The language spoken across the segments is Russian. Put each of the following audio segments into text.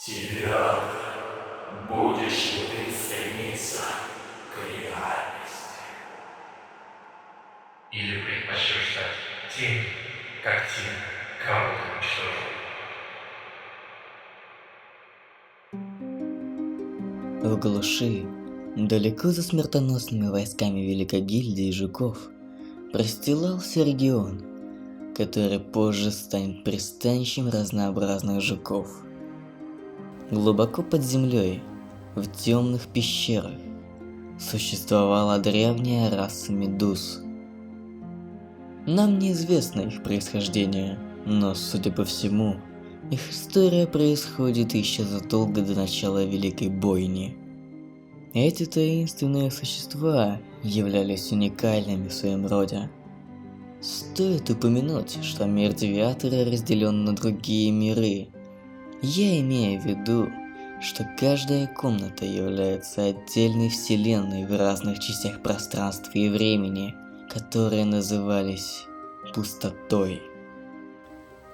Тебя будешь ли ты стремиться к реальности? Или предпочтешь стать тем, как тем, кого ты уничтожил? В глуши, далеко за смертоносными войсками Великой Гильдии Жуков, простилался регион, который позже станет пристанищем разнообразных жуков. Глубоко под землей, в темных пещерах, существовала древняя раса медуз. Нам неизвестно их происхождение, но, судя по всему, их история происходит еще задолго до начала Великой Бойни. Эти таинственные существа являлись уникальными в своем роде. Стоит упомянуть, что мир Девиатора разделен на другие миры. Я имею в виду, что каждая комната является отдельной вселенной в разных частях пространства и времени, которые назывались пустотой.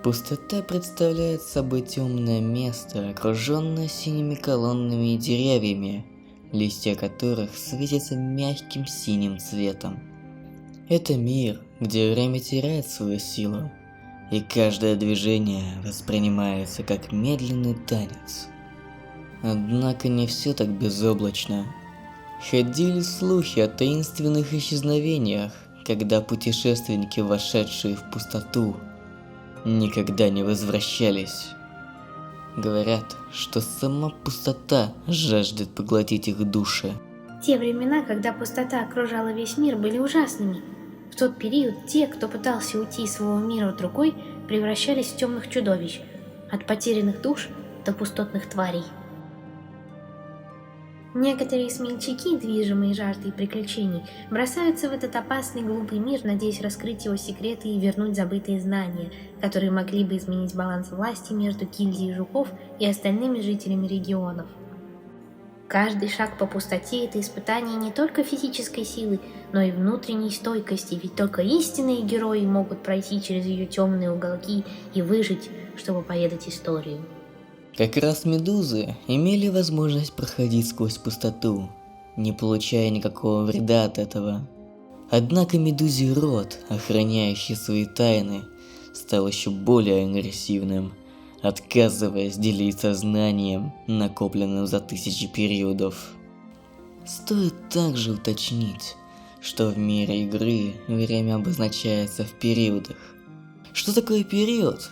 Пустота представляет собой темное место, окруженное синими колоннами и деревьями, листья которых светятся мягким синим цветом. Это мир, где время теряет свою силу, и каждое движение воспринимается как медленный танец. Однако не все так безоблачно. Ходили слухи о таинственных исчезновениях, когда путешественники, вошедшие в пустоту, никогда не возвращались. Говорят, что сама пустота жаждет поглотить их души. Те времена, когда пустота окружала весь мир, были ужасными. В тот период те, кто пытался уйти из своего мира в другой, превращались в темных чудовищ, от потерянных душ до пустотных тварей. Некоторые смельчаки, движимые жаждой приключений, бросаются в этот опасный глупый мир, надеясь раскрыть его секреты и вернуть забытые знания, которые могли бы изменить баланс власти между гильдией жуков и остальными жителями регионов. Каждый шаг по пустоте – это испытание не только физической силы, но и внутренней стойкости, ведь только истинные герои могут пройти через ее темные уголки и выжить, чтобы поведать историю. Как раз медузы имели возможность проходить сквозь пустоту, не получая никакого вреда от этого. Однако медузий род, охраняющий свои тайны, стал еще более агрессивным, отказываясь делиться знанием, накопленным за тысячи периодов. Стоит также уточнить, что в мире игры время обозначается в периодах. Что такое период?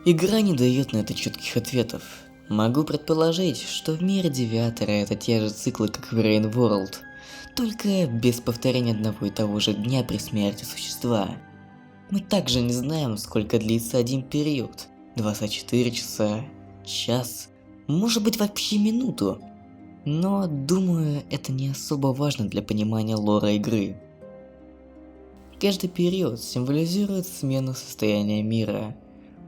Игра не дает на это четких ответов. Могу предположить, что в мире Девиатора это те же циклы, как в Rain World, только без повторения одного и того же дня при смерти существа. Мы также не знаем, сколько длится один период. 24 часа, час, может быть вообще минуту. Но, думаю, это не особо важно для понимания лора игры. Каждый период символизирует смену состояния мира,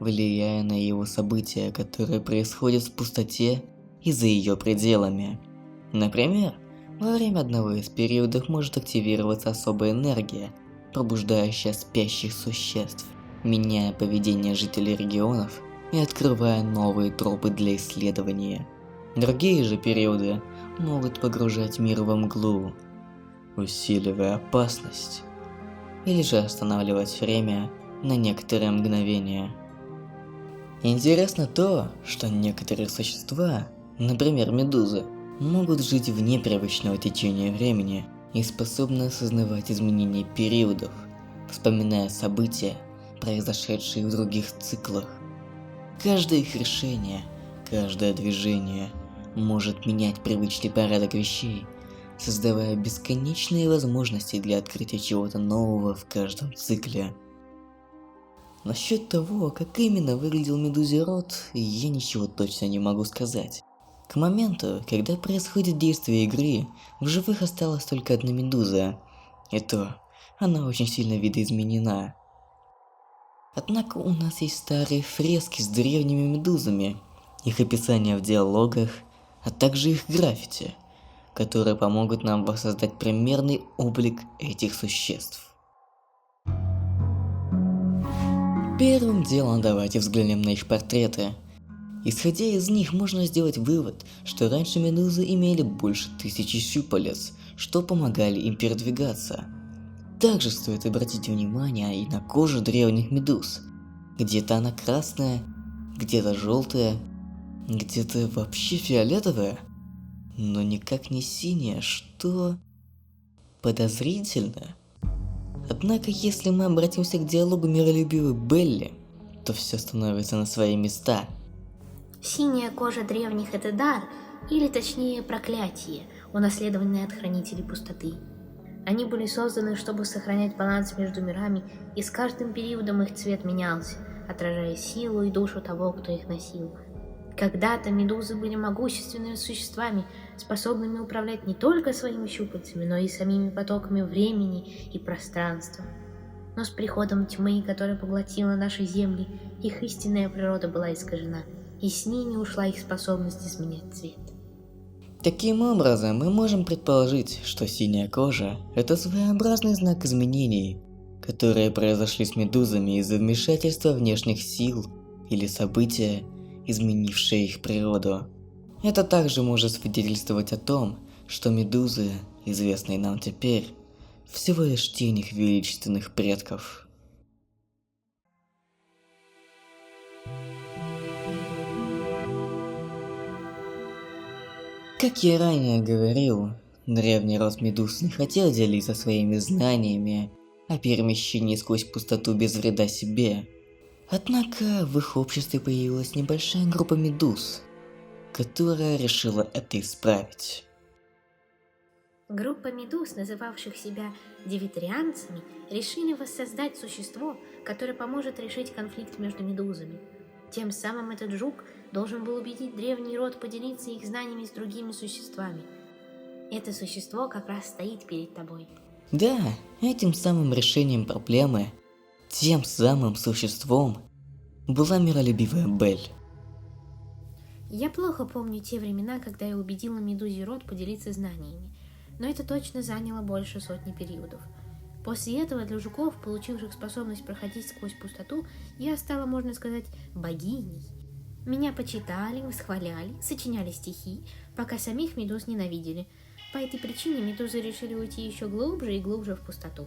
влияя на его события, которые происходят в пустоте и за ее пределами. Например, во время одного из периодов может активироваться особая энергия, пробуждающая спящих существ, меняя поведение жителей регионов и открывая новые тропы для исследования. Другие же периоды могут погружать мир во мглу, усиливая опасность, или же останавливать время на некоторые мгновения. Интересно то, что некоторые существа, например медузы, могут жить вне привычного течения времени и способны осознавать изменения периодов, вспоминая события, произошедшие в других циклах. Каждое их решение, каждое движение может менять привычный порядок вещей, создавая бесконечные возможности для открытия чего-то нового в каждом цикле. Насчет того, как именно выглядел медузий род, я ничего точно не могу сказать. К моменту, когда происходит действие игры, в живых осталась только одна медуза, и то она очень сильно видоизменена. Однако у нас есть старые фрески с древними медузами, их описания в диалогах, а также их граффити, которые помогут нам воссоздать примерный облик этих существ. Первым делом давайте взглянем на их портреты. Исходя из них, можно сделать вывод, что раньше медузы имели больше 1000 щупалец, что помогали им передвигаться. Также стоит обратить внимание и на кожу древних медуз. Где-то она красная, где-то желтая, где-то вообще фиолетовая, но никак не синяя, что подозрительно. Однако, если мы обратимся к диалогу миролюбивой Белли, то все становится на свои места. Синяя кожа древних – это дар, или точнее проклятие, унаследованное от хранителей пустоты. Они были созданы, чтобы сохранять баланс между мирами, и с каждым периодом их цвет менялся, отражая силу и душу того, кто их носил. Когда-то медузы были могущественными существами, способными управлять не только своими щупальцами, но и самими потоками времени и пространства. Но с приходом тьмы, которая поглотила наши земли, их истинная природа была искажена, и с ними ушла их способность изменять цвет. Таким образом, мы можем предположить, что синяя кожа – это своеобразный знак изменений, которые произошли с медузами из-за вмешательства внешних сил или события, изменившие их природу. Это также может свидетельствовать о том, что медузы, известные нам теперь, всего лишь тень их величественных предков. Как я ранее говорил, древний род медуз не хотел делиться своими знаниями о перемещении сквозь пустоту без вреда себе. Однако в их обществе появилась небольшая группа медуз, которая решила это исправить. Группа медуз, называвших себя девитрианцами, решили воссоздать существо, которое поможет решить конфликт между медузами. Тем самым этот жук должен был убедить древний род поделиться их знаниями с другими существами. Это существо как раз стоит перед тобой. Да, этим самым решением проблемы, тем самым существом, была миролюбивая Белль. Я плохо помню те времена, когда я убедила медузий род поделиться знаниями, но это точно заняло больше сотни периодов. После этого для жуков, получивших способность проходить сквозь пустоту, я стала, можно сказать, богиней. Меня почитали, восхваляли, сочиняли стихи, пока самих медуз ненавидели. По этой причине медузы решили уйти еще глубже и глубже в пустоту.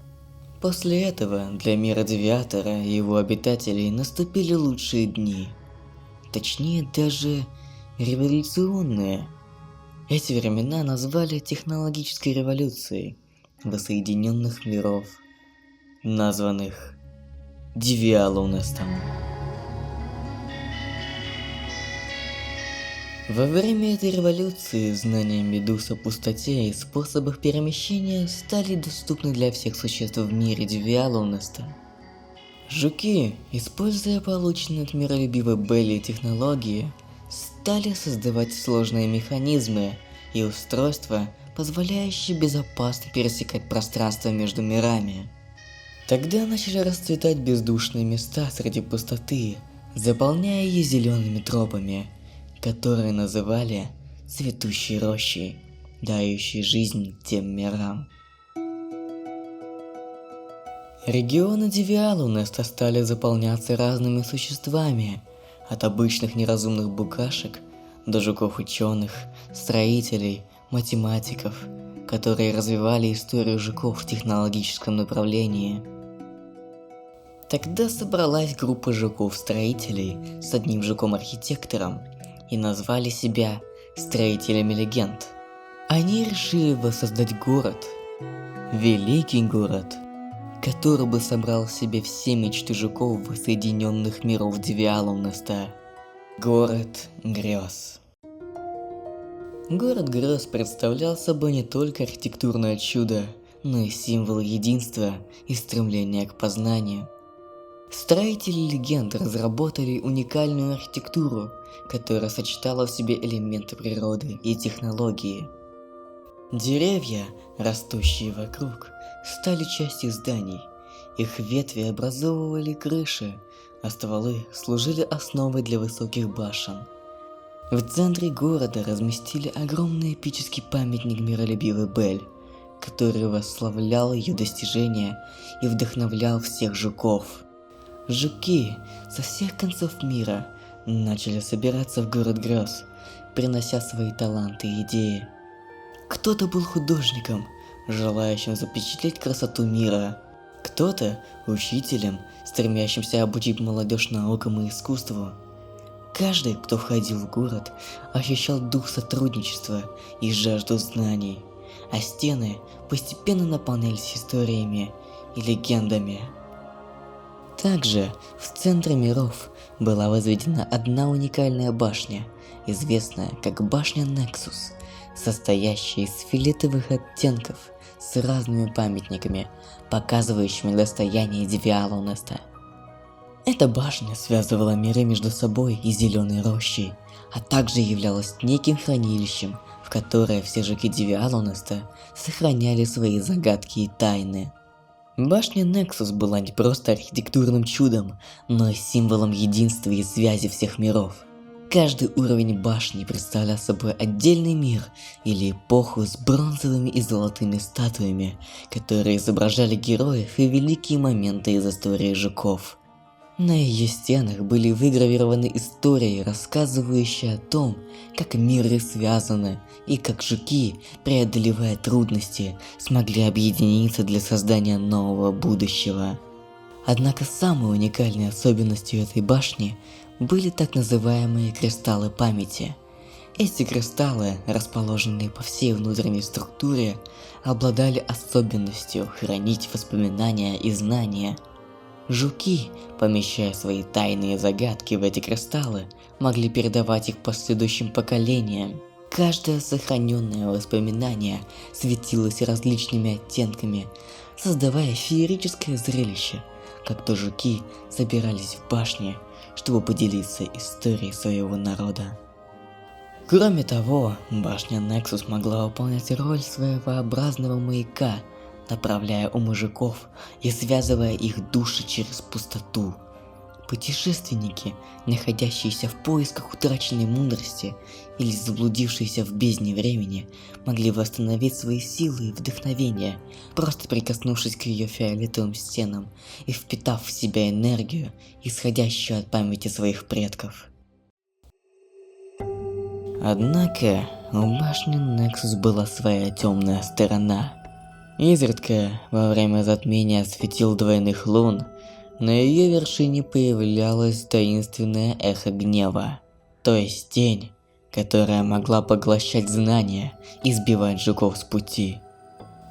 После этого для мира Девиатора и его обитателей наступили лучшие дни. Точнее, даже революционные. Эти времена назвали технологической революцией воссоединенных миров, названных Девиалунестом. Во время этой революции знания медуз о пустоте и способах перемещения стали доступны для всех существ в мире Девиалунеста. Жуки, используя полученные от миролюбивой Белли технологии, стали создавать сложные механизмы и устройства, позволяющие безопасно пересекать пространство между мирами. Тогда начали расцветать бездушные места среди пустоты, заполняя ее зелеными тропами, которые называли цветущей рощей, дающей жизнь тем мирам. Регионы Девиалунеста стали заполняться разными существами, от обычных неразумных букашек до жуков-ученых, строителей, математиков, которые развивали историю жуков в технологическом направлении. Тогда собралась группа жуков-строителей с одним жуком-архитектором и назвали себя Строителями Легенд. Они решили воссоздать город, великий город, который бы собрал в себе все мечты жуков воссоединенных миров Девиалунеста. Город грез. Город грез представлял собой не только архитектурное чудо, но и символ единства и стремления к познанию. Строители легенд разработали уникальную архитектуру, которая сочетала в себе элементы природы и технологии. Деревья, растущие вокруг, стали частью зданий. Их ветви образовывали крыши, а стволы служили основой для высоких башен. В центре города разместили огромный эпический памятник миролюбивой Белль, который восславлял ее достижения и вдохновлял всех жуков. Жуки со всех концов мира начали собираться в город грез, принося свои таланты и идеи. Кто-то был художником, желающим запечатлеть красоту мира. Кто-то учителем, стремящимся обучить молодежь наукам и искусству. Каждый, кто входил в город, ощущал дух сотрудничества и жажду знаний, а стены постепенно наполнялись историями и легендами. Также в центре миров была возведена одна уникальная башня, известная как башня Нексус, состоящая из фиолетовых оттенков с разными памятниками, показывающими достояние Девиалонеста. Эта башня связывала миры между собой и Зеленой Рощей, а также являлась неким хранилищем, в которое все жуки Девиалонеста сохраняли свои загадки и тайны. Башня Нексус была не просто архитектурным чудом, но и символом единства и связи всех миров. Каждый уровень башни представлял собой отдельный мир или эпоху с бронзовыми и золотыми статуями, которые изображали героев и великие моменты из истории жуков. На ее стенах были выгравированы истории, рассказывающие о том, как миры связаны и как жуки, преодолевая трудности, смогли объединиться для создания нового будущего. Однако самой уникальной особенностью этой башни были так называемые кристаллы памяти. Эти кристаллы, расположенные по всей внутренней структуре, обладали особенностью хранить воспоминания и знания. Жуки, помещая свои тайные загадки в эти кристаллы, могли передавать их последующим поколениям. Каждое сохраненное воспоминание светилось различными оттенками, создавая феерическое зрелище, как-то жуки собирались в башне, чтобы поделиться историей своего народа. Кроме того, башня Нексус могла выполнять роль своеобразного маяка, направляя умы жуков и связывая их души через пустоту. Путешественники, находящиеся в поисках утраченной мудрости или заблудившиеся в бездне времени, могли восстановить свои силы и вдохновение, просто прикоснувшись к ее фиолетовым стенам и впитав в себя энергию, исходящую от памяти своих предков. Однако у башни Нексус была своя темная сторона. Изредка, во время затмения светил двойных лун, на ее вершине появлялось таинственное эхо гнева, то есть тень, которая могла поглощать знания и сбивать жуков с пути.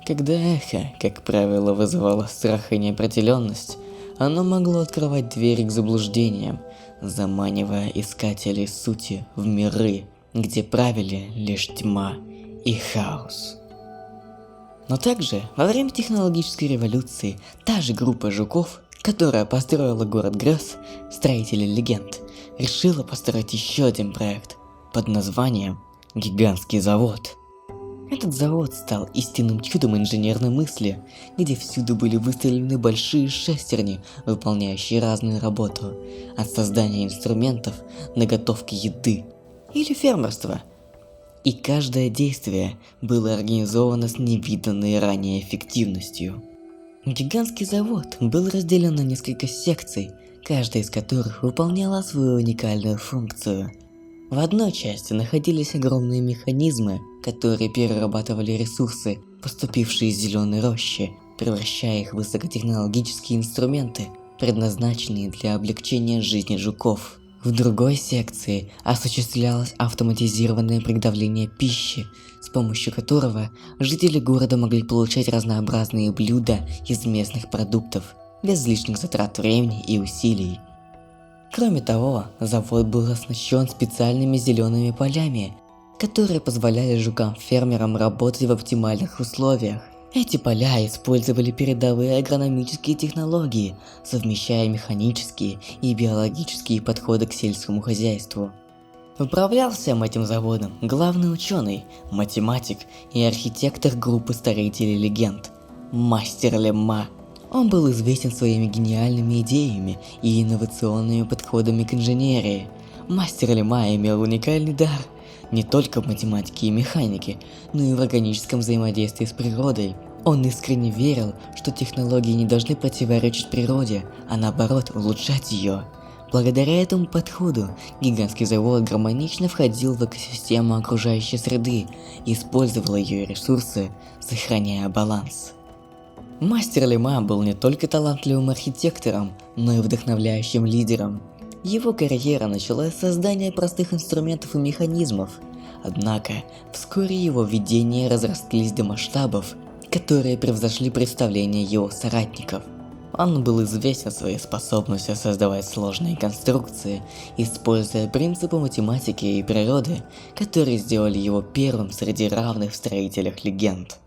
Когда эхо, как правило, вызывало страх и неопределенность, оно могло открывать двери к заблуждениям, заманивая искателей сути в миры, где правили лишь тьма и хаос. Но также, во время технологической революции, та же группа жуков, которая построила город грез, строители легенд, решила построить еще один проект под названием «Гигантский завод». Этот завод стал истинным чудом инженерной мысли, где всюду были выставлены большие шестерни, выполняющие разную работу, от создания инструментов до готовки еды или фермерства. И каждое действие было организовано с невиданной ранее эффективностью. Гигантский завод был разделен на несколько секций, каждая из которых выполняла свою уникальную функцию. В одной части находились огромные механизмы, которые перерабатывали ресурсы, поступившие из Зеленой Рощи, превращая их в высокотехнологические инструменты, предназначенные для облегчения жизни жуков. В другой секции осуществлялось автоматизированное приготовление пищи, с помощью которого жители города могли получать разнообразные блюда из местных продуктов, без лишних затрат времени и усилий. Кроме того, завод был оснащен специальными зелеными полями, которые позволяли жукам-фермерам работать в оптимальных условиях. Эти поля использовали передовые агрономические технологии, совмещая механические и биологические подходы к сельскому хозяйству. Управлял всем этим заводом главный ученый, математик и архитектор группы строителей легенд – Мастер Лемма. Он был известен своими гениальными идеями и инновационными подходами к инженерии. Мастер Лемма имел уникальный дар не только в математике и механике, но и в органическом взаимодействии с природой. Он искренне верил, что технологии не должны противоречить природе, а наоборот улучшать ее. Благодаря этому подходу, гигантский завод гармонично входил в экосистему окружающей среды и использовал ее ресурсы, сохраняя баланс. Мастер Лима был не только талантливым архитектором, но и вдохновляющим лидером. Его карьера началась с создания простых инструментов и механизмов. Однако, вскоре его видения разрослись до масштабов, которые превзошли представления его соратников. Он был известен своей способностью создавать сложные конструкции, используя принципы математики и природы, которые сделали его первым среди равных в строителях легенд.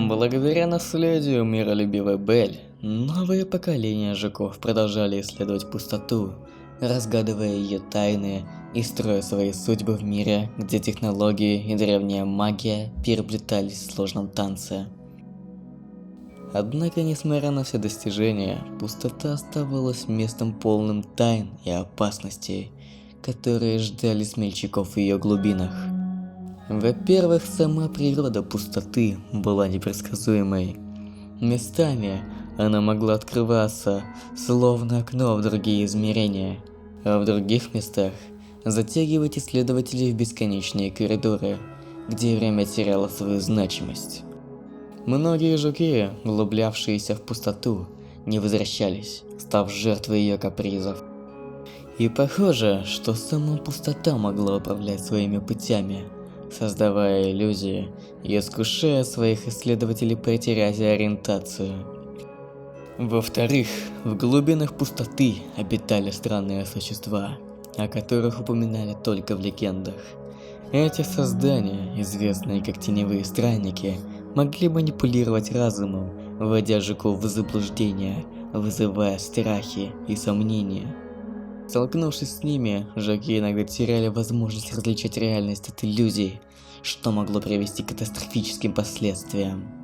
Благодаря наследию миролюбивой Бель, новые поколения жуков продолжали исследовать пустоту, разгадывая ее тайны и строя свои судьбы в мире, где технологии и древняя магия переплетались в сложном танце. Однако, несмотря на все достижения, пустота оставалась местом полным тайн и опасностей, которые ждали смельчаков в ее глубинах. Во-первых, сама природа пустоты была непредсказуемой. Местами она могла открываться, словно окно в другие измерения, а в других местах затягивать исследователей в бесконечные коридоры, где время теряло свою значимость. Многие жуки, углублявшиеся в пустоту, не возвращались, став жертвой ее капризов. И похоже, что сама пустота могла управлять своими путями, создавая иллюзии и искушая своих исследователей потерять ориентацию. Во-вторых, в глубинах пустоты обитали странные существа, о которых упоминали только в легендах. Эти создания, известные как теневые странники, могли манипулировать разумом, вводя жуков в заблуждение, вызывая страхи и сомнения. Столкнувшись с ними, жуки иногда теряли возможность различать реальность от иллюзий, что могло привести к катастрофическим последствиям.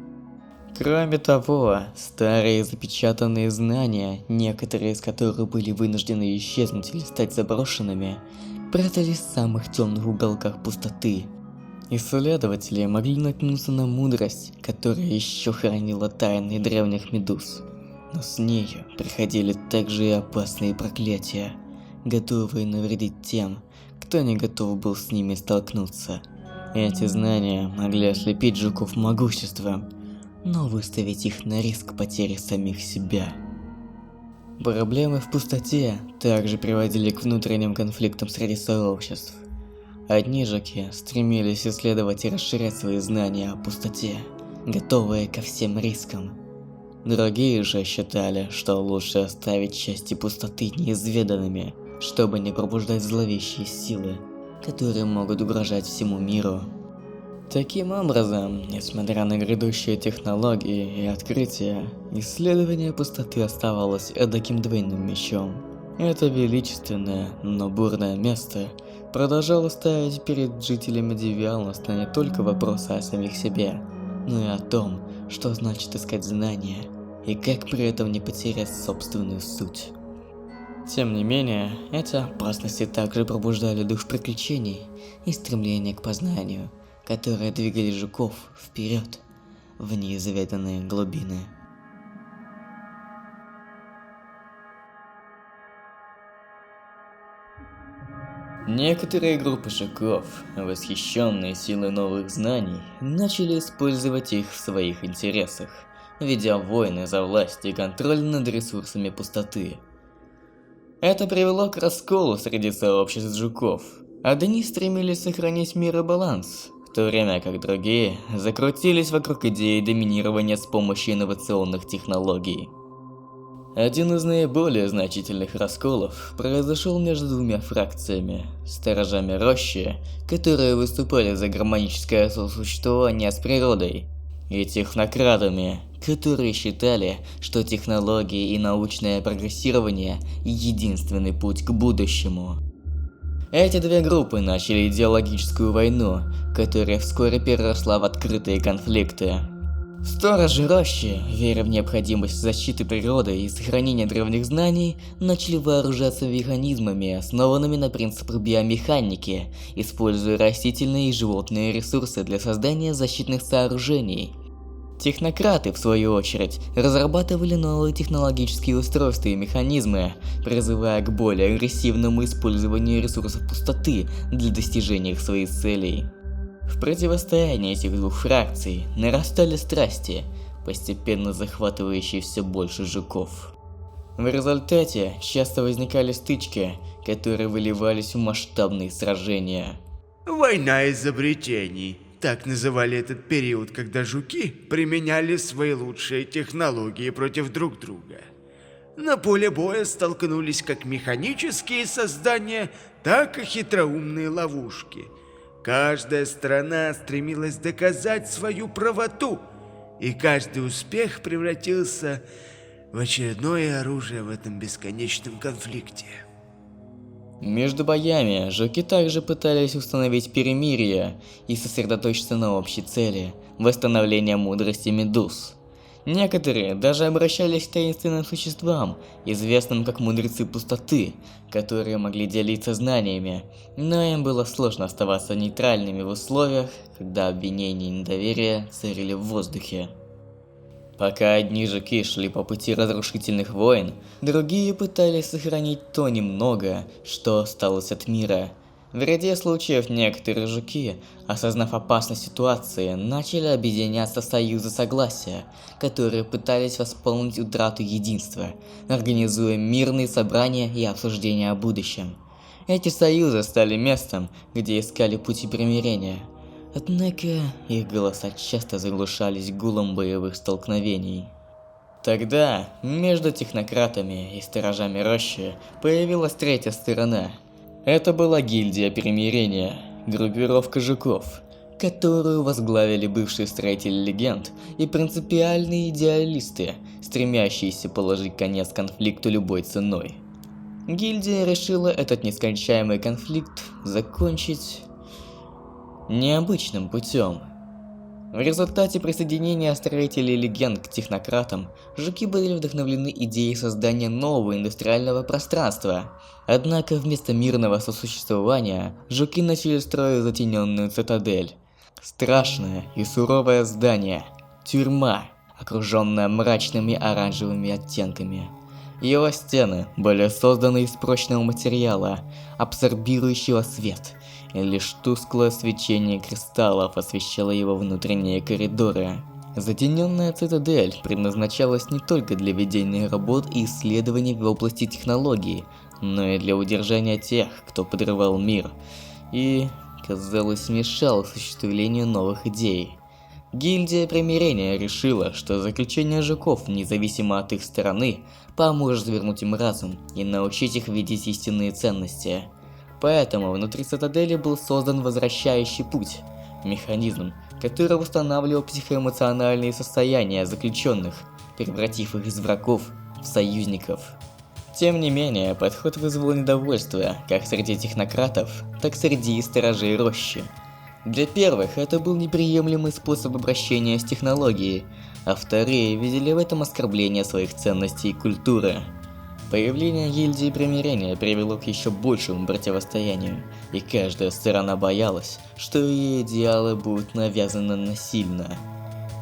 Кроме того, старые запечатанные знания, некоторые из которых были вынуждены исчезнуть или стать заброшенными, прятались в самых темных уголках пустоты. Исследователи могли наткнуться на мудрость, которая еще хранила тайны древних медуз. Но с нею приходили также и опасные проклятия, готовые навредить тем, кто не готов был с ними столкнуться. Эти знания могли ослепить жуков могуществом, но выставить их на риск потери самих себя. Проблемы в пустоте также приводили к внутренним конфликтам среди сообществ. Одни жуки стремились исследовать и расширять свои знания о пустоте, готовые ко всем рискам. Другие же считали, что лучше оставить части пустоты неизведанными, чтобы не пробуждать зловещие силы, которые могут угрожать всему миру. Таким образом, несмотря на грядущие технологии и открытия, исследование пустоты оставалось эдаким двойным мечом. Это величественное, но бурное место продолжало ставить перед жителями Девиалности не только вопросы о самих себе, но и о том, что значит искать знания, и как при этом не потерять собственную суть. Тем не менее, эти опасности также пробуждали дух приключений и стремление к познанию, которые двигали жуков вперед в неизведанные глубины. Некоторые группы жуков, восхищенные силой новых знаний, начали использовать их в своих интересах, ведя войны за власть и контроль над ресурсами пустоты. Это привело к расколу среди сообществ жуков. Одни стремились сохранить мир и баланс, в то время как другие закрутились вокруг идеи доминирования с помощью инновационных технологий. Один из наиболее значительных расколов произошел между двумя фракциями – сторожами рощи, которые выступали за гармоническое сосуществование с природой, и технократами, которые считали, что технологии и научное прогрессирование – единственный путь к будущему. Эти две группы начали идеологическую войну, которая вскоре переросла в открытые конфликты. Сторожи рощи, веря в необходимость защиты природы и сохранения древних знаний, начали вооружаться механизмами, основанными на принципах биомеханики, используя растительные и животные ресурсы для создания защитных сооружений. Технократы, в свою очередь, разрабатывали новые технологические устройства и механизмы, призывая к более агрессивному использованию ресурсов пустоты для достижения их своих целей. В противостоянии этих двух фракций нарастали страсти, постепенно захватывающие все больше жуков. В результате часто возникали стычки, которые выливались в масштабные сражения. Война изобретений. Так называли этот период, когда жуки применяли свои лучшие технологии против друг друга. На поле боя столкнулись как механические создания, так и хитроумные ловушки. Каждая сторона стремилась доказать свою правоту, и каждый успех превратился в очередное оружие в этом бесконечном конфликте. Между боями жуки также пытались установить перемирие и сосредоточиться на общей цели – восстановления мудрости медуз. Некоторые даже обращались к таинственным существам, известным как мудрецы пустоты, которые могли делиться знаниями, но им было сложно оставаться нейтральными в условиях, когда обвинения и недоверие царили в воздухе. Пока одни жуки шли по пути разрушительных войн, другие пытались сохранить то немногое, что осталось от мира. В ряде случаев некоторые жуки, осознав опасность ситуации, начали объединяться в союзы согласия, которые пытались восполнить утрату единства, организуя мирные собрания и обсуждения о будущем. Эти союзы стали местом, где искали пути примирения. Однако их голоса часто заглушались гулом боевых столкновений. Тогда между технократами и сторожами рощи появилась третья сторона. Это была гильдия примирения, группировка жуков, которую возглавили бывшие строители легенд и принципиальные идеалисты, стремящиеся положить конец конфликту любой ценой. Гильдия решила этот нескончаемый конфликт закончить необычным путем. В результате присоединения строителей легенд к технократам, жуки были вдохновлены идеей создания нового индустриального пространства. Однако вместо мирного сосуществования, жуки начали строить затененную цитадель. Страшное и суровое здание. Тюрьма, окруженная мрачными оранжевыми оттенками. Его стены были созданы из прочного материала, абсорбирующего свет. И лишь тусклое свечение кристаллов освещало его внутренние коридоры. Затененная цитадель предназначалась не только для ведения работ и исследований в области технологий, но и для удержания тех, кто подрывал мир, и, казалось, мешал осуществлению новых идей. Гильдия примирения решила, что заключение жуков, независимо от их стороны, поможет вернуть им разум и научить их видеть истинные ценности. Поэтому внутри цитадели был создан возвращающий путь, механизм, который восстанавливал психоэмоциональные состояния заключенных, превратив их из врагов в союзников. Тем не менее, подход вызвал недовольство как среди технократов, так и среди сторожей рощи. Для первых это был неприемлемый способ обращения с технологией, а вторые видели в этом оскорбление своих ценностей и культуры. Появление гильдии примирения привело к еще большему противостоянию, и каждая сторона боялась, что ее идеалы будут навязаны насильно.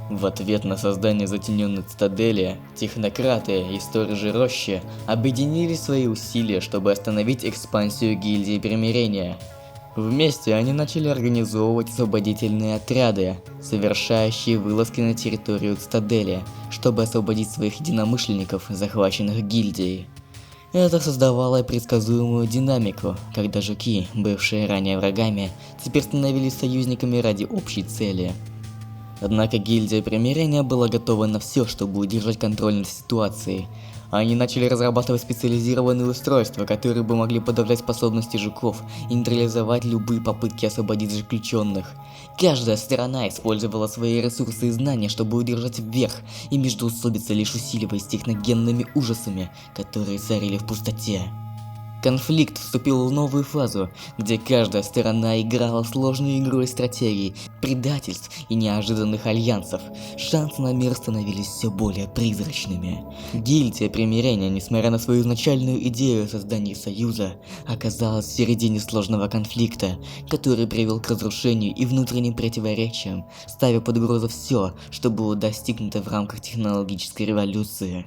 В ответ на создание затененной цитадели, технократы и сторожи рощи объединили свои усилия, чтобы остановить экспансию гильдии примирения. Вместе они начали организовывать освободительные отряды, совершающие вылазки на территорию цитадели, чтобы освободить своих единомышленников, захваченных гильдией. Это создавало предсказуемую динамику, когда жуки, бывшие ранее врагами, теперь становились союзниками ради общей цели. Однако гильдия примирения была готова на все, чтобы удержать контроль над ситуацией. Они начали разрабатывать специализированные устройства, которые бы могли подавлять способности жуков и нейтрализовать любые попытки освободить заключенных. Каждая сторона использовала свои ресурсы и знания, чтобы удержать вверх, и междоусобица лишь усиливаясь техногенными ужасами, которые царили в пустоте. Конфликт вступил в новую фазу, где каждая сторона играла сложную игру и стратегий, предательств и неожиданных альянсов. Шансы на мир становились все более призрачными. Гильдия Примирения, несмотря на свою изначальную идею о создании союза, оказалась в середине сложного конфликта, который привел к разрушению и внутренним противоречиям, ставя под угрозу все, что было достигнуто в рамках технологической революции.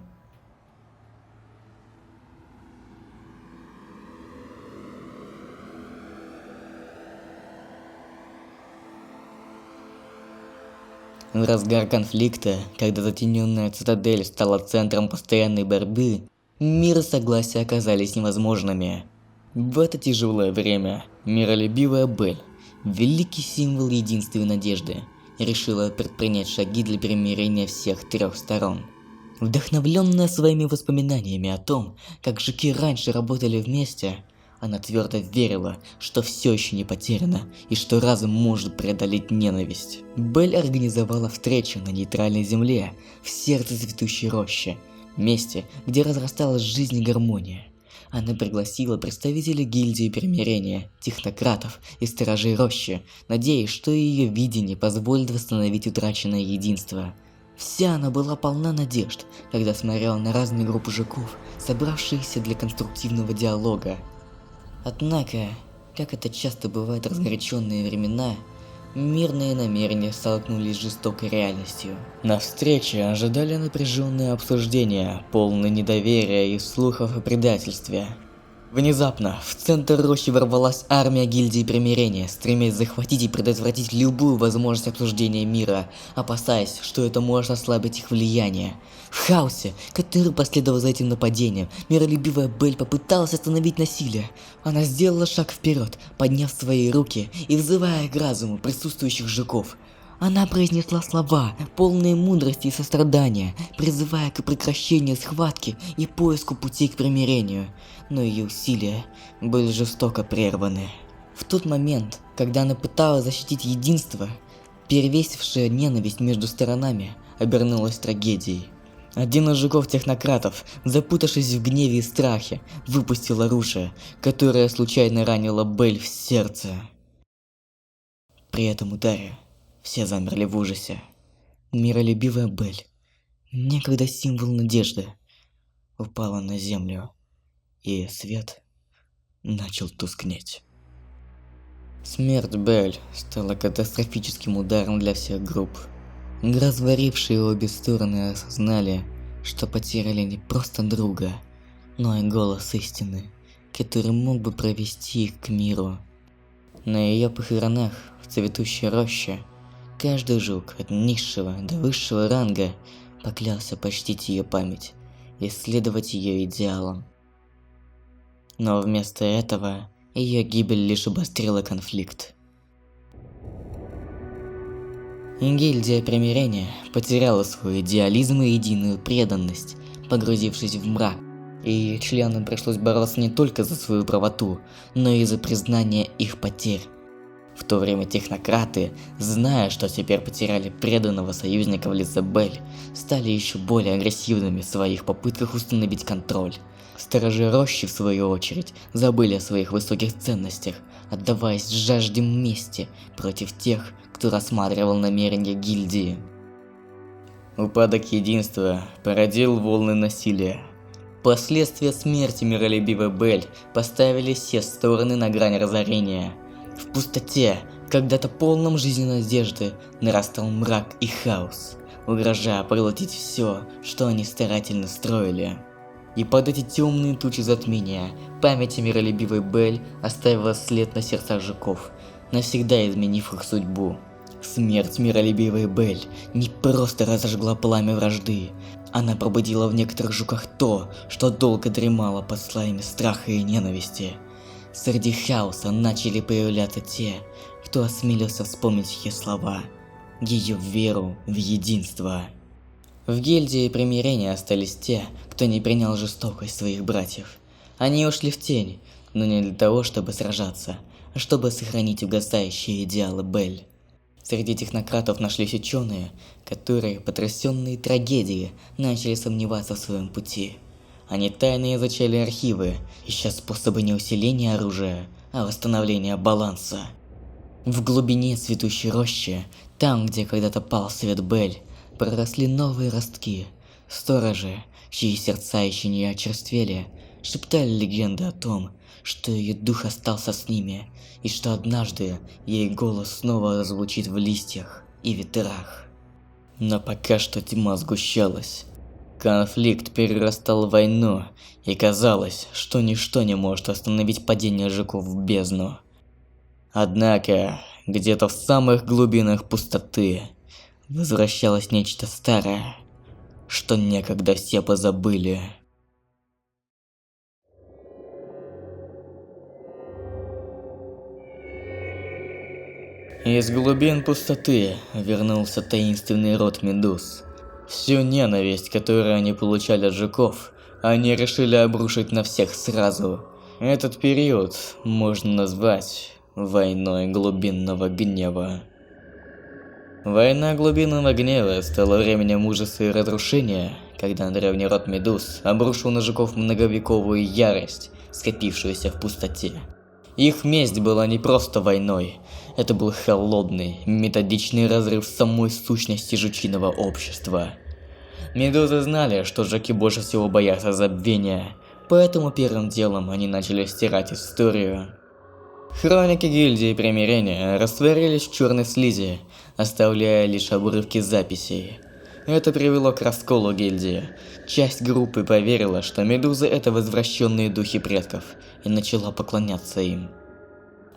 В разгар конфликта, когда затененная цитадель стала центром постоянной борьбы, мир и согласие оказались невозможными. В это тяжелое время миролюбивая Белль, великий символ единства и надежды, решила предпринять шаги для примирения всех трех сторон. Вдохновленная своими воспоминаниями о том, как жуки раньше работали вместе, она твердо верила, что все еще не потеряно и что разум может преодолеть ненависть. Белль организовала встречу на нейтральной земле, в сердце цветущей рощи, месте, где разрасталась жизнь и гармония. Она пригласила представителей гильдии примирения, технократов и сторожей рощи, надеясь, что ее видение позволит восстановить утраченное единство. Вся она была полна надежд, когда смотрела на разные группы жуков, собравшиеся для конструктивного диалога. Однако, как это часто бывает в разгоряченные времена, мирные намерения столкнулись с жестокой реальностью. На встрече ожидали напряженные обсуждения, полные недоверия и слухов о предательстве. Внезапно в центр рощи ворвалась армия гильдии примирения, стремясь захватить и предотвратить любую возможность обсуждения мира, опасаясь, что это может ослабить их влияние. В хаосе, который последовал за этим нападением, миролюбивая Белль попыталась остановить насилие. Она сделала шаг вперед, подняв свои руки и взывая к разуму присутствующих жуков. Она произнесла слова, полные мудрости и сострадания, призывая к прекращению схватки и поиску путей к примирению, но ее усилия были жестоко прерваны. В тот момент, когда она пыталась защитить единство, перевесившая ненависть между сторонами обернулась трагедией. Один из жуков-технократов, запутавшись в гневе и страхе, выпустил оружие, которое случайно ранило Белль в сердце. При этом ударе все замерли в ужасе. Миролюбивая Белль, некогда символ надежды, упала на землю, и свет начал тускнеть. Смерть Белль стала катастрофическим ударом для всех групп. Разворившие обе стороны осознали, что потеряли не просто друга, но и голос истины, который мог бы провести их к миру. На ее похоронах в цветущей роще каждый жук от низшего до высшего ранга поклялся почтить ее память и следовать ее идеалам. Но вместо этого ее гибель лишь обострила конфликт. Гильдия примирения потеряла свой идеализм и единую преданность, погрузившись в мрак, и ее членам пришлось бороться не только за свою правоту, но и за признание их потерь. В то время технократы, зная, что теперь потеряли преданного союзника в лице Белль, стали еще более агрессивными в своих попытках установить контроль. Сторожи рощи, в свою очередь, забыли о своих высоких ценностях, отдаваясь жажде мести против тех, кто рассматривал намерения гильдии. Упадок единства породил волны насилия. Последствия смерти миролюбивой Белль поставили все стороны на грань разорения. В пустоте, когда-то полном жизненной надежды, нарастал мрак и хаос, угрожая поглотить все, что они старательно строили. И под эти темные тучи затмения память о миролюбивой Белль оставила след на сердцах жуков, навсегда изменив их судьбу. Смерть миролюбивой Белль не просто разожгла пламя вражды, она пробудила в некоторых жуках то, что долго дремало под слоями страха и ненависти. Среди хаоса начали появляться те, кто осмелился вспомнить ее слова, ее веру в единство. В гильдии примирения остались те, кто не принял жестокость своих братьев. Они ушли в тень, но не для того, чтобы сражаться, а чтобы сохранить угасающие идеалы Белль. Среди технократов нашлись ученые, которые, потрясенные трагедией, начали сомневаться в своем пути. они тайно изучали архивы, ища способы не усиления оружия, а восстановления баланса. В глубине цветущей рощи, там, где когда-то пал свет Бель, проросли новые ростки. Сторожи, чьи сердца еще не очерствели, шептали легенды о том, что ее дух остался с ними, и что однажды ей голос снова звучит в листьях и ветрах. Но пока что тьма сгущалась. Конфликт перерастал в войну, и казалось, что ничто не может остановить падение жуков в бездну. Однако, где-то в самых глубинах пустоты возвращалось нечто старое, что некогда все позабыли. Из глубин пустоты вернулся таинственный род медуз. Всю ненависть, которую они получали от жуков, они решили обрушить на всех сразу. Этот период можно назвать войной глубинного гнева. Война глубинного гнева стала временем ужаса и разрушения, когда древний род медуз обрушил на жуков многовековую ярость, скопившуюся в пустоте. Их месть была не просто войной, это был холодный, методичный разрыв самой сущности жучиного общества. Медузы знали, что жуки больше всего боятся забвения, поэтому первым делом они начали стирать историю. Хроники гильдии примирения растворились в черной слизи, оставляя лишь обрывки записей. Это привело к расколу гильдии. Часть группы поверила, что медузы – это возвращенные духи предков, и начала поклоняться им.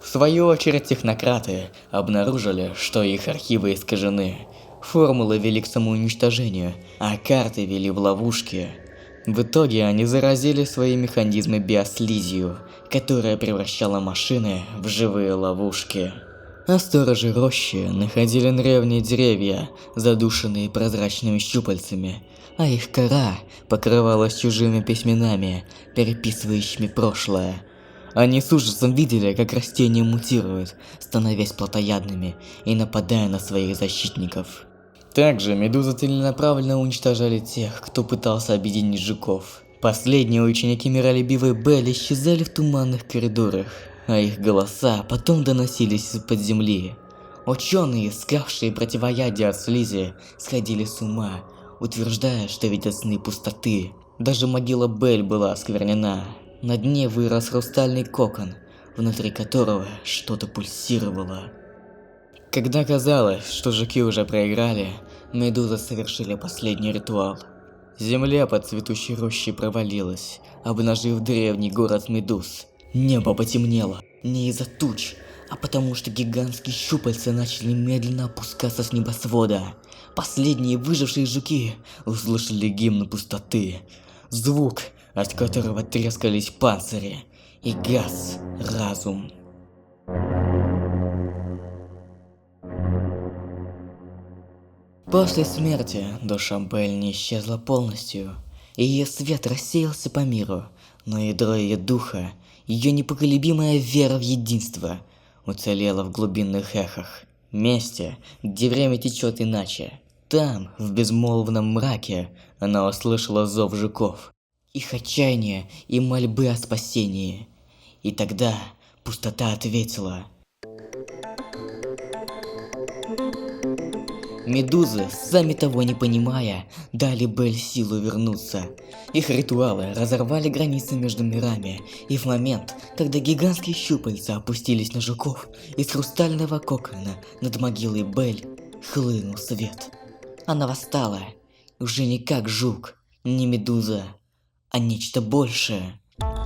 В свою очередь технократы обнаружили, что их архивы искажены. Формулы вели к самоуничтожению, а карты вели в ловушки. В итоге они заразили свои механизмы биослизью, которая превращала машины в живые ловушки. А сторожи рощи находили древние деревья, задушенные прозрачными щупальцами, а их кора покрывалась чужими письменами, переписывающими прошлое. Они с ужасом видели, как растения мутируют, становясь плотоядными и нападая на своих защитников. Также медузы целенаправленно уничтожали тех, кто пытался объединить жуков. Последние ученики миролюбивой Белль исчезали в туманных коридорах, а их голоса потом доносились из-под земли. Ученые, искавшие противоядие от слизи, сходили с ума, утверждая, что видят сны пустоты. Даже могила Белль была осквернена. На дне вырос хрустальный кокон, внутри которого что-то пульсировало. Когда казалось, что жуки уже проиграли, медузы совершили последний ритуал. Земля под цветущей рощей провалилась, обнажив древний город медуз. Небо потемнело, не из-за туч, а потому что гигантские щупальца начали медленно опускаться с небосвода. Последние выжившие жуки услышали гимн пустоты. Звук, от которого трескались панцири, и гас разум. После смерти душа Белль не исчезла полностью, и ее свет рассеялся по миру, но ядро ее духа, ее непоколебимая вера в единство, уцелела в глубинных эхах, месте, где время течет иначе. Там, в безмолвном мраке, она услышала зов жуков, их отчаяние и мольбы о спасении. И тогда пустота ответила. Медузы, сами того не понимая, дали Белль силу вернуться. Их ритуалы разорвали границы между мирами, и в момент, когда гигантские щупальца опустились на жуков, из хрустального кокона над могилой Белль хлынул свет. Она восстала, уже не как жук, не медуза, а нечто большее.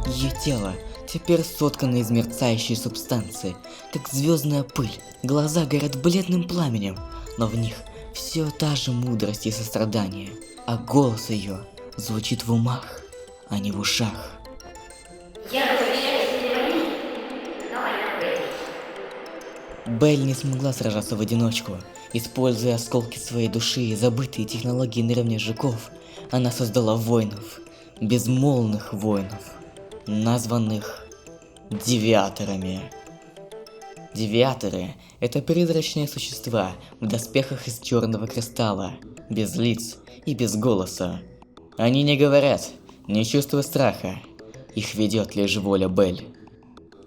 Ее тело теперь соткано из мерцающей субстанции, как звездная пыль. Глаза горят бледным пламенем, но в них все та же мудрость и сострадание, а голос ее звучит в умах, а не в ушах. Белль не смогла сражаться в одиночку. Используя осколки своей души и забытые технологии древних жуков, она создала воинов, безмолвных воинов, названных Девиаторами. Девиаторы – это призрачные существа в доспехах из черного кристалла, без лиц и без голоса. Они не говорят, не чувство страха. Их ведет лишь воля Бель.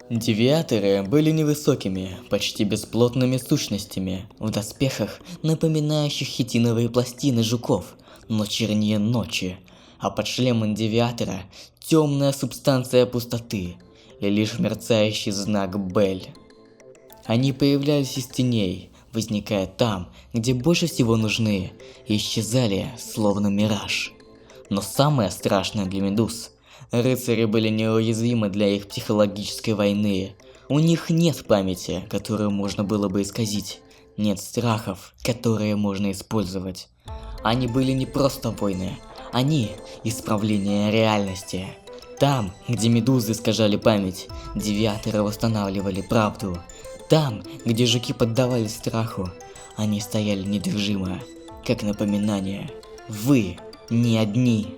Девиаторы были невысокими, почти бесплотными сущностями, в доспехах, напоминающих хитиновые пластины жуков, но чернее ночи, а под шлемом девиатора темная субстанция пустоты и лишь мерцающий знак Бель. Они появлялись из теней, возникая там, где больше всего нужны, и исчезали, словно мираж. Но самое страшное для медуз – рыцари были неуязвимы для их психологической войны. У них нет памяти, которую можно было бы исказить, нет страхов, которые можно использовать. Они были не просто войны, они – исправление реальности. Там, где медузы искажали память, девиаторы восстанавливали правду. Там, где жуки поддавались страху, они стояли недвижимо, как напоминание. Вы не одни.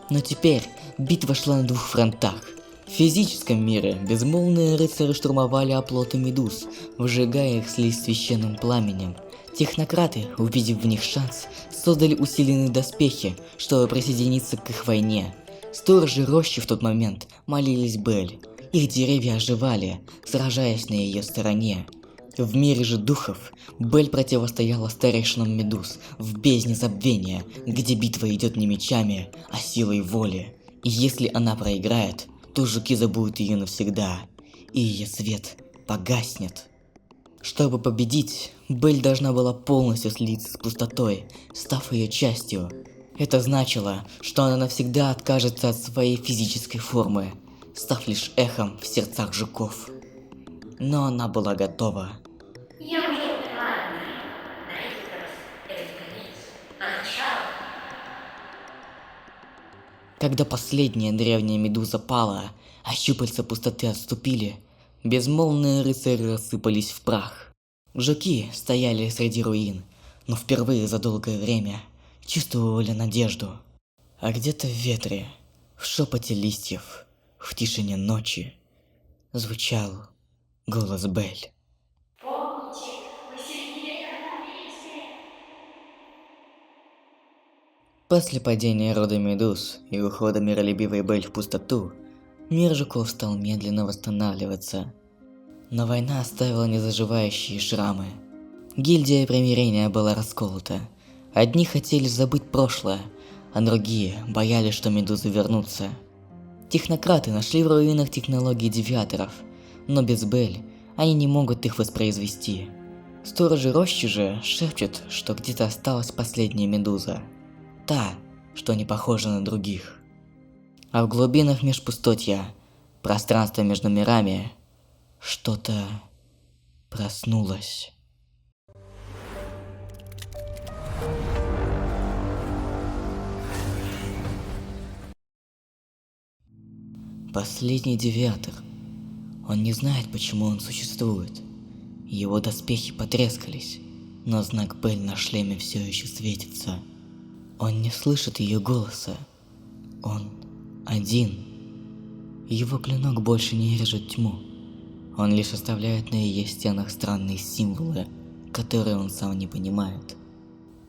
Но теперь битва шла на двух фронтах. В физическом мире безмолвные рыцари штурмовали оплоты медуз, выжигая их слизь священным пламенем. Технократы, увидев в них шанс, создали усиленные доспехи, чтобы присоединиться к их войне. Сторожи рощи в тот момент молились Бель. Их деревья оживали, сражаясь на ее стороне. В мире же духов Бель противостояла старейшинам медуз в бездне забвения, где битва идет не мечами, а силой воли. И если она проиграет, то жуки забудут ее навсегда, и ее свет погаснет. Чтобы победить, Бель должна была полностью слиться с пустотой, став ее частью. Это значило, что она навсегда откажется от своей физической формы, став лишь эхом в сердцах жуков. Но она была готова. Я уже понимаю, на этот раз это конец, а начало. Когда последняя древняя медуза пала, а щупальца пустоты отступили, безмолвные рыцари рассыпались в прах. Жуки стояли среди руин, но впервые за долгое время чувствовали надежду. А где-то в ветре, в шепоте листьев, в тишине ночи звучал голос Бель. Помните, вы сильнее вместе. После падения рода медуз и ухода миролюбивой Бель в пустоту, мир жуков стал медленно восстанавливаться. Но война оставила незаживающие шрамы. Гильдия примирения была расколота. Одни хотели забыть прошлое, а другие боялись, что медузы вернутся. Технократы нашли в руинах технологии девиаторов, но без Бель они не могут их воспроизвести. Сторожи рощи же шепчут, что где-то осталась последняя медуза. Та, что не похожа на других. А в глубинах межпустотья, пространство между мирами, что-то проснулось. Последний девиатор. Он не знает, почему он существует. Его доспехи потрескались, но знак Бель на шлеме все еще светится. Он не слышит ее голоса. Он один. Его клинок больше не режет тьму. Он лишь оставляет на ее стенах странные символы, которые он сам не понимает.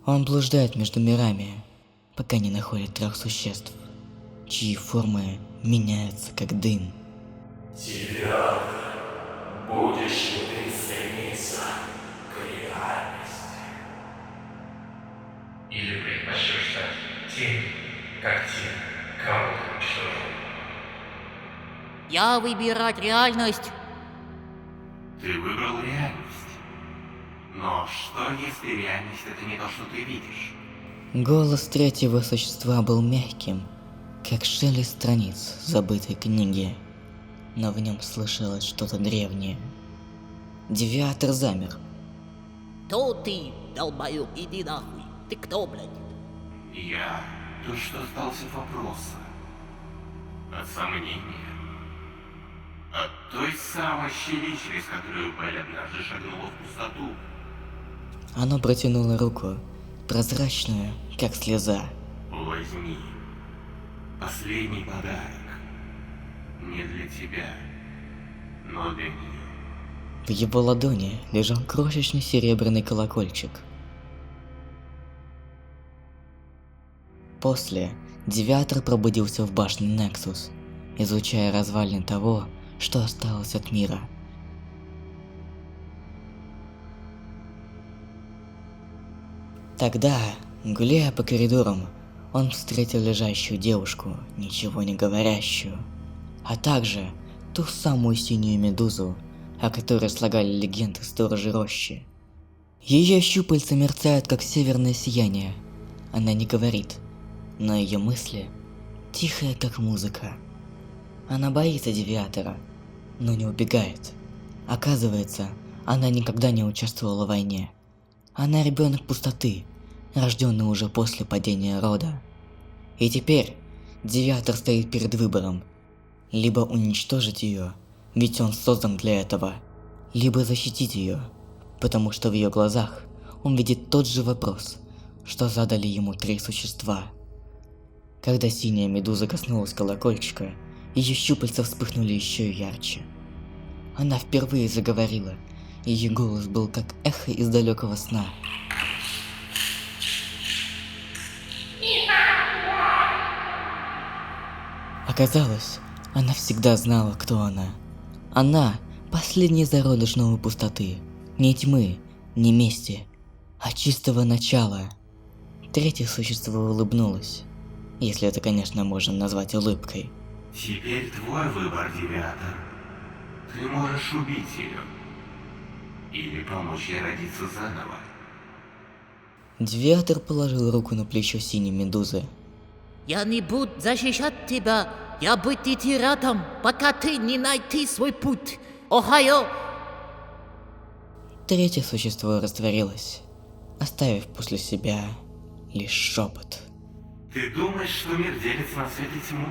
Он блуждает между мирами, пока не находит 3 существ, чьи формы меняются как дым. Девиатор, будешь ли ты стремиться к реальности? Или предпочтешь стать тем, как те, кого ты уничтожил? Я выбирать реальность. Ты выбрал реальность. Но что, если реальность это не то, что ты видишь? Голос третьего существа был мягким, как шелест страниц забытой книги, но в нем слышалось что-то древнее. Девиатор замер. Кто ты, долбоёб, иди нахуй. Ты кто, блядь? Я то, что остался от вопроса. От сомнения. От той самой щели, через которую Бель однажды шагнула в пустоту. Оно протянуло руку, прозрачную, как слеза. Возьми. Последний подарок. Не для тебя, но для нее. В его ладони лежал крошечный серебряный колокольчик. после Девиатор пробудился в башне Нексус, изучая развалины того, что осталось от мира. Тогда, гуляя по коридорам, он встретил лежащую девушку, ничего не говорящую, а также ту самую синюю медузу, о которой слагали легенды сторожи рощи. Ее щупальца мерцают, как северное сияние. Она не говорит, но ее мысли тихие, как музыка. Она боится Девиатора, но не убегает. Оказывается, она никогда не участвовала в войне. Она ребенок пустоты, рожденный уже после падения рода. И теперь Девиатор стоит перед выбором: либо уничтожить ее, ведь он создан для этого, либо защитить ее, потому что в ее глазах он видит тот же вопрос, что задали ему 3 существа. Когда синяя медуза коснулась колокольчика, ее щупальца вспыхнули еще ярче. Она впервые заговорила, и ее голос был как эхо из далекого сна. Оказалось, она всегда знала, кто она. Она – последний зародыш новой пустоты. Не тьмы, не мести, а чистого начала. Третье существо улыбнулось, если это, конечно, можно назвать улыбкой. Теперь твой выбор, Девиатор. Ты можешь убить ее. Или помочь ей родиться заново. Девиатор положил руку на плечо синей медузы. Я не буду защищать тебя. Я буду идти рядом, пока ты не найти свой путь. Охайо! Третье существо растворилось, оставив после себя лишь шепот. Ты думаешь, что мир делится на свет и тьму?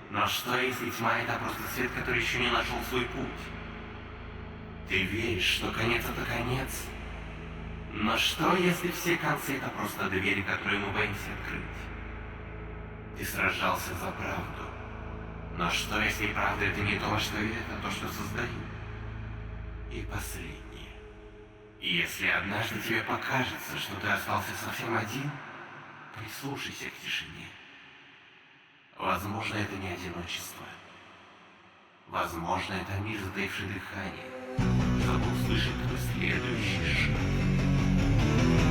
Но что, если тьма — это просто свет, который еще не нашел свой путь? Ты веришь, что конец — это конец? Но что, если все концы — это просто двери, которые мы боимся открыть? Ты сражался за правду. Но что, если правда — это не то, во что верят, а то, что создают? И последнее. Если однажды тебе покажется, что ты остался совсем один, прислушайся к тишине. Возможно, это не одиночество. Возможно, это мир, затаивший дыхание, чтобы услышать твой следующий шаг.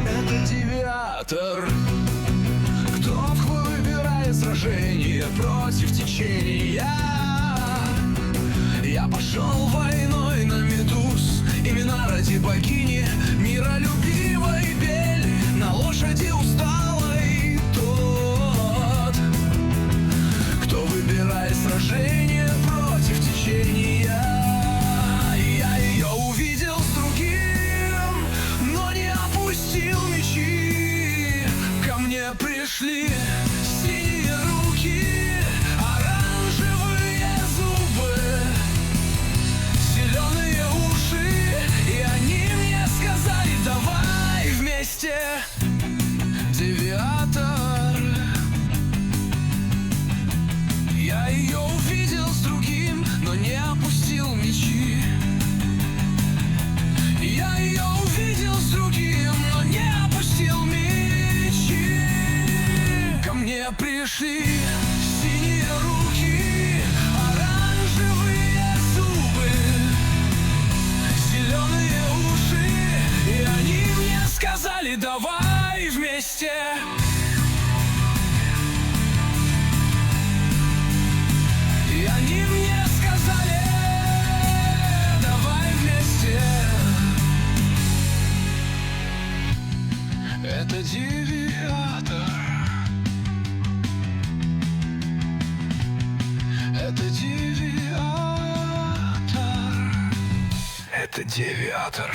Это Девиатор. Кто выбирает сражение против течения? Я пошел войной на медуз, именно ради богини, миролюбивой Бель, на лошади усталой. Тот, кто выбирает сражение против течения. Я ее увидел с другим, но не опустил мечи. Ко мне пришли синие руки, оранжевые зубы, зеленые уши, и они мне сказали: давай вместе, Девиатор. Я ее увидел с другим, но не опустил мечи. Я ее увидел с другим, но не опустил мечи. Ко мне пришли синие руки, оранжевые зубы, зеленые уши, и они мне сказали: давай вместе. И они мне сказали: давай вместе. Это Девиатор. Это Девиатор. Это Девиатор.